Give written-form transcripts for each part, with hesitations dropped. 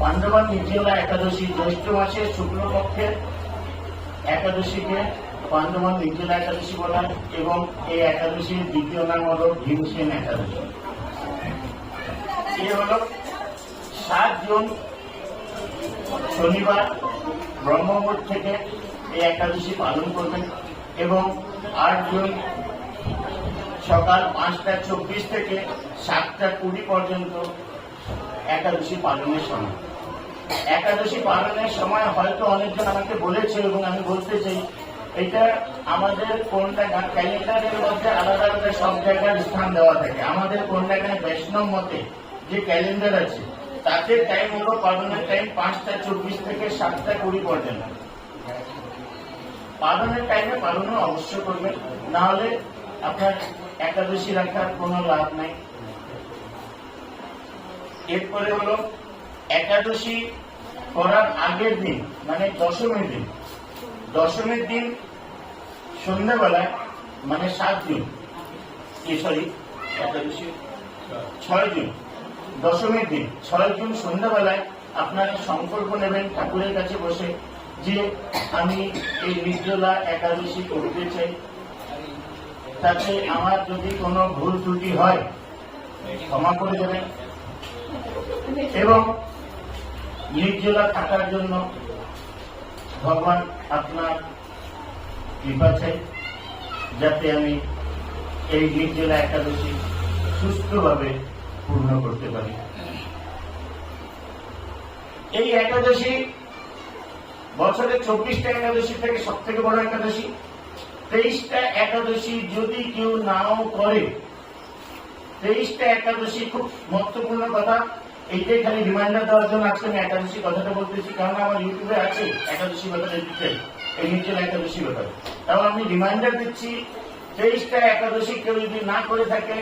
পাণ্ডবান নির্জলা একাদশী জ্যৈষ্ঠ মাসের শুক্লপক্ষের একাদশীকে পাণ্ডবান নির্জলা একাদশী বলা হয় এবং এই একাদশীর দ্বিতীয় নাম হল ভীমসেন একাদশী। এ হল 7 জুন শনিবার ব্রহ্মমুহূর্ত থেকে এই একাদশী পালন করবেন এবং 8 জুন সকাল 5টা 24 থেকে 7টা 20 পর্যন্ত একাদশী পালনের সময়। একাদশী পালনের সময় হয়তো অনেকজন আমাকে বলেছে এবং আমি বলতে চাই, এটা আমাদের কোনটা ক্যালেন্ডারের মধ্যে আলাদা আলাদা সব জায়গার স্থান দেওয়া থাকে। আমাদের কোনটাখানে বৈষ্ণব মতে যে ক্যালেন্ডার আছে তাতে টাইম হলো পালনের টাইম 5টা 24 থেকে 7টা 20 পর্যন্ত। পালনের টাইমে পালনও অবশ্যই করবেন, না হলে আপনার একাদশী রাখার কোনো লাভ নাই। এরপরে হলো একাদশী করার আগের দিন মানে দশমীর দিন সন্ধ্যাবেলায় মানে 7 জুন একাদশী 6 জুন দশমীর দিন 6 জুন সন্ধ্যাবেলায় আপনারা সংকল্প নেবেন ঠাকুরের কাছে বসে যে আমি এই নির্জলা একাদশী করতে চাই, তাতে আমার যদি কোনো ভুল ত্রুটি হয় ক্ষমা করে দেবেন এবং নির্জলা থাকার জন্য ভগবান আপনার কৃপা চাই যাতে আমি এই নির্জলা একাদশী সুস্থভাবে পূর্ণ করতে পারি। এই একাদশী বছরের 24টা একাদশী থেকে সব থেকে বড় একাদশী। 23টা একাদশী যদি কেউ নাও করে, 23টা একাদশী খুব মহত্বপূর্ণ কথা। এইটাই খালি রিমাইন্ডার দেওয়ার জন্য আজকে আমি একাদশী কথাটা বলতেছি, কারণ আমার ইউটিউবে আছে একাদশী কথাটা দিতে, এই নির্জলা একাদশী কথা। তাও আমি রিমাইন্ডার দিচ্ছি, 23টা একাদশী কেউ যদি না করে থাকে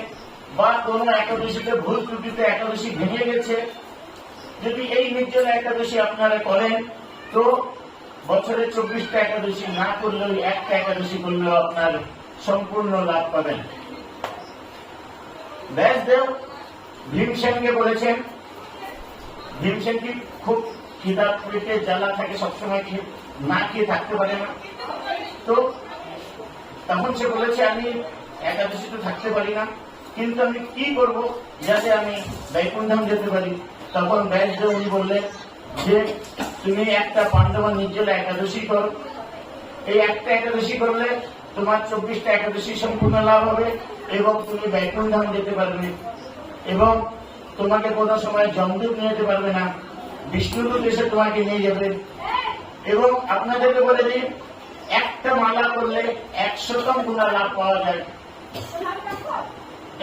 বা কোনো একাদশীতে ভুল ত্রুটিতে একাদশী ভেঙে গেছে, যদি এই নির্জলা একাদশী আপনারা করেন তো বছরের 24টা একাদশী না করলেও একটা একাদশী করলেও আপনার সম্পূর্ণ লাভ পাবেন। ব্যাসদেব ভীমসেনকে বলেছেন, ভীমসেন কি খুব খিদা পেটে জ্বালা থাকে, সবসময় না খেয়ে থাকতে পারে না, তো তখন সে বলেছে আমি একাদশী তো থাকতে পারি না, কিন্তু আমি কি করব যাতে আমি বৈকুণ্ঠম যেতে পারি। তখন ব্যাসদেব উনি বললেন যে তুমি একটা পাণ্ডবান নির্জলা একাদশী করো, এই একটা একাদশী করলে তোমার 24টা একাদশী সম্পূর্ণ লাভ হবে এবং তুমি বৈকুণ্ঠম যেতে পারবে এবং তোমাকে কোনো সময় যমদূত নিয়ে যেতে পারবে না, বিষ্ণুদূত এসে তোমাকে নিয়ে যাবে। এবং আপনাদেরকে বলে দিই, একটা মালা করলে 100তম গুণা লাভ পাওয়া যায়।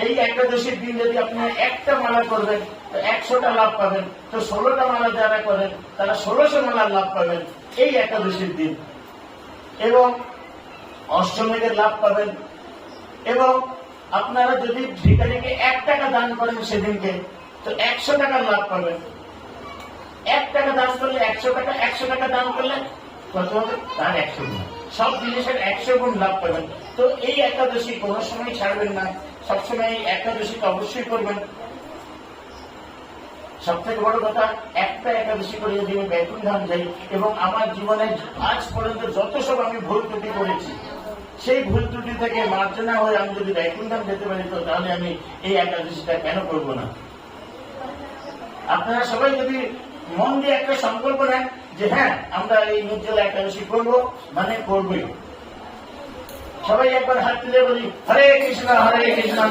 এই একাদশীর দিন যদি আপনি একটা মালা করবেন তো 100টা লাভ পাবেন, তো 16টা মালা যারা করেন তারা 1600 মালার লাভ পাবেন এই একাদশীর দিন এবং অষ্টমীদের লাভ পাবেন। এবং আপনারা যদি ভিখারিকে 1 টাকা দান করেন সেদিনকে তো 100 টাকার লাভ পাবেন। 1 টাকা দান করলে 100 টাকা, 100 টাকা দান করলে কত হবে তার 100 গুণ, সব জিনিসের 100 গুণ লাভ পাবেন। তো এই একাদশী কোনো সময় ছাড়বেন না, সবসময় এই একাদশীটা অবশ্যই করবেন। সব থেকে বড় কথা, একটা একাদশী করে যদি আমি বৈকুণ্ঠম যাই এবং আমার জীবনে আজ পর্যন্ত যত সব আমি ভুল ত্রুটি করেছি সেই ভুল ত্রুটি থেকে মার্জনা হয়ে আমি যদি বৈকুণ্ঠম যেতে পারি তো তাহলে আমি এই একাদশীটা কেন করব না। আপনারা সবাই যদি মন দিয়ে একটা সংকল্প নেন যে হ্যাঁ আমরা এই নির্জলা একাদশী করবো, মানে করবই। সবাই একবার হাত তুলে বলি হরে কৃষ্ণ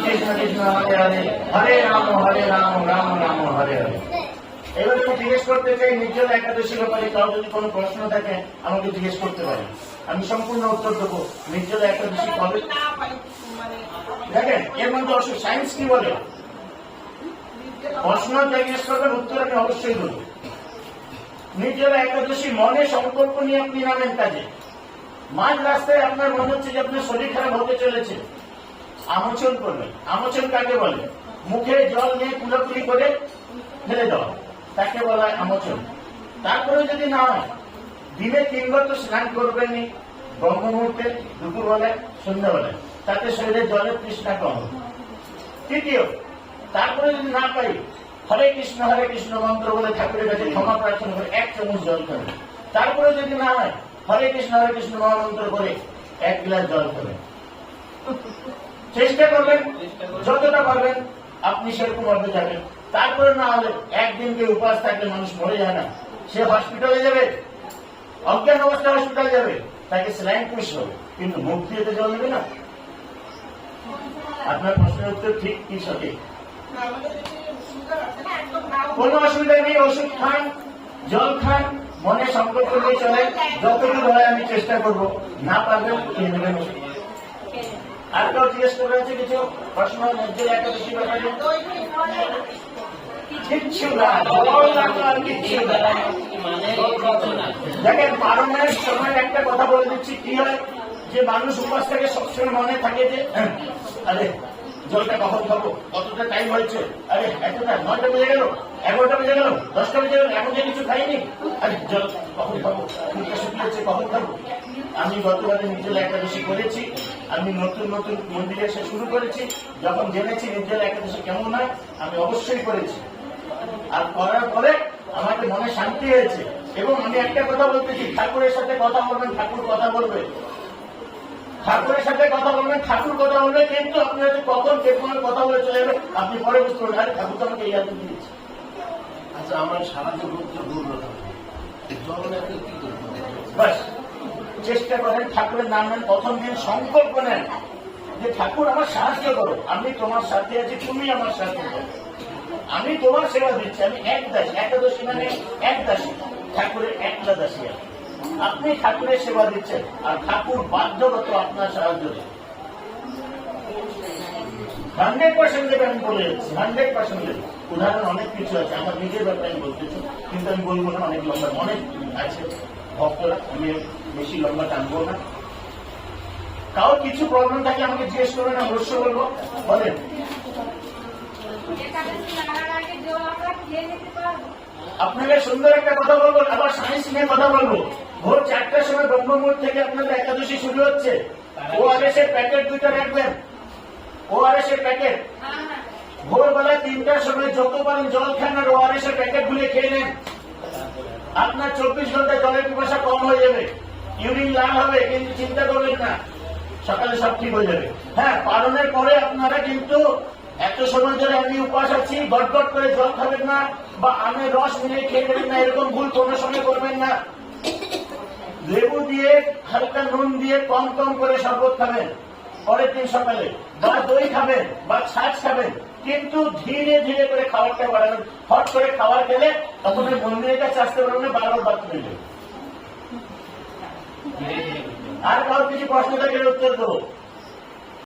কৃষ্ণ কৃষ্ণ হরে হরে, হরে রাম রাম রাম হরে হরে। এবার আমি জিজ্ঞেস করতে চাই নির্জলা একাদশীর ব্যাপারে কাউ যদি কোনো প্রশ্ন থাকে আমাকে জিজ্ঞেস করতে পারে, আমি সম্পূর্ণ উত্তর দেবো। নির্জলা একাদশী কবে দেখেন, এর মধ্যে সায়েন্স কি বলে, প্রশ্ন জিজ্ঞেস করবেন, উত্তর আমি অবশ্যই দেবো। নির্জলা একাদশী মনে সংকল্প নিয়ে আপনি নামেন কাজে। মাঝ রাস্তায় আপনার মনে হচ্ছে যে আপনার শরীর খারাপ হতে চলেছে, আমোচন করবেন। আমোচন কাকে বলে? মুখে জল নিয়ে কুলাকুলি করে ফেলে দেওয়া, তাকে বলা হয় আমোচন। তারপরে যদি না হয়, দিনে 3 বার তো স্নান করবেনই, ব্রহ্ম মুহূর্তে, দুপুরবেলায়, সন্ধ্যাবেলায়, তাতে শরীরে জলের তৃষ্ণা কম হবে। তৃতীয়, তারপরে যদি না পাই হরে কৃষ্ণ মন্ত্র বলে ঠাকুরের কাছে ক্ষমা প্রার্থনা করে 1 চামচ জল খাবেন। তারপরে যদি না হয় হরে কৃষ্ণ মহামন্ত্র করে 1 গ্লাস জল খাবেন। চেষ্টা করবেন, যতটা পারবেন আপনি সেরকম ভাবে যাবেন। তারপরে না হলে একদিনকে উপাস থাকলে মানুষ মরে যায় না, সে হসপিটালে যাবে, অজ্ঞান অবস্থায় হসপিটালে যাবে, তাকে স্যালাইন পুশ হবে, কিন্তু মুখ দিয়ে তো জল নেবে না। আপনার প্রশ্নের উত্তর ঠিক কি সঠিক? কোন অসুবিধা নেই, ওষুধ খান, জল খান, মনে সংকল্প নিয়ে চলে, যতটুকু হয় আমি চেষ্টা করবো, না পারবেন খেয়ে নেবেন ওষুধ। আর কেউ জিজ্ঞেস করে আছে কিছু প্রশ্ন? নির্জলা একাদশী ব্যাপারে কিচ্ছু না, জল লাগলো আর কিচ্ছু না। দেখেন, পারণের সময় একটা কথা বলে দিচ্ছি, কি হয় যে মানুষ উপাস থেকে সবসময় মনে থাকে যে আরে জলটা কখন খাবো, কতটা টাইম হয়েছে, আরে এতটা 9টা বেজে গেল, 11টা বেজে গেল, 10টা বেজে গেল, এখন যে কিছু খাইনি, আরে জল কখন খাবো, মুখটা শুকিয়েছে কখন খাবো। আমি গতবারে নির্জলা একাদশী করেছি, আমি নতুন মন্দিরে এসে শুরু করেছি, যখন জেনেছি নির্জলা একাদশী কেমন হয় আমি অবশ্যই করেছি। আর করার পরে আমাকে মনে শান্তি হয়েছে। এবং আমি একটা কথা বলতেছি, ঠাকুরের সাথে কথা বলবেন, ঠাকুর কথা বলবে, ঠাকুরের সাথে কথা বলবেন, ঠাকুর কথা বলবে, কিন্তু আপনি হয়তো কখন যে কোনো কথা বলে চলে যাবে, আপনি পরে বুঝতে পারবেন আরে ঠাকুর তো আমাকে এই আদর দিয়েছে। আচ্ছা, আমার সারা জীবন বাস চেষ্টা করেন, ঠাকুরের নাম নেন, প্রথম দিন সংকল্প নেন যে ঠাকুর আমার সাহায্য করো, আমি তোমার সাথে আছি, তুমি আমার সাথে করো, আমি তোমার সেবা দিচ্ছি, আমি এক দাসী, একাদশী মানে এক দাসী, ঠাকুরের একলা দাসী আছে। আপনি ঠাকুরের সেবা দিচ্ছেন আর ঠাকুর বাধ্যগত আপনার সাহায্য দেবে, 100% দেবে। আমি বলে যাচ্ছি 100% দেবে। উদাহরণ অনেক কিছু আছে, আমার নিজের ব্যাপারে আমি বলতেছি, কিন্তু আমি বলবো না, অনেক লম্বা, অনেক আছে ভক্তরা, আমি বেশি লম্বা টানবো না। কারো কিছু প্রবলেম থাকলে আমাকে জিজ্ঞেস করবেন, আমি অবশ্যই বলবো, বলেন। আপনাকে সুন্দর একটা কথা বলবো, আবার সায়েন্স নিয়ে কথা বলবো। ভোর 4টার সময় ব্রহ্মমুহূর্ত থেকে আপনাদের একাদশী শুরু হচ্ছে। ORS এর প্যাকেট 2টা রাখবেন, ORS এর প্যাকেট। ভোরবেলায় 3টার সময় যত পারেন জল খান আর ORS এর প্যাকেট গুলো খেয়ে নেন। আপনার 24 ঘন্টায় জলের পিপাসা কম হয়ে যাবে, ইউরিন লাল হবে, কিন্তু চিন্তা করবেন না, সকালে সব ঠিক হয়ে যাবে। হ্যাঁ, পালনের পরে আপনারা কিন্তু এত সময় ধরে আমি উপাস আছি গটগট করে জল খাবেন না, বা আমের রস মিলিয়ে খেয়ে নেবেন না, এরকম ভুল কোনো সময় করবেন না। লেবু দিয়ে, হালকা নুন দিয়ে কম করে শরবত খাবেন পরের দিন সকালে, বা দই খাবেন বা ছাঁচ খাবেন, কিন্তু ধীরে ধীরে করে খাবারটা বাড়াবেন। হট করে খাবার খেলে তখন ওই মন্দিরের কাছে আসতে পারবেন না, বারবার বাথরুমে যাবে। আর কারো কিছু প্রশ্ন থাকলে উত্তর দেবো।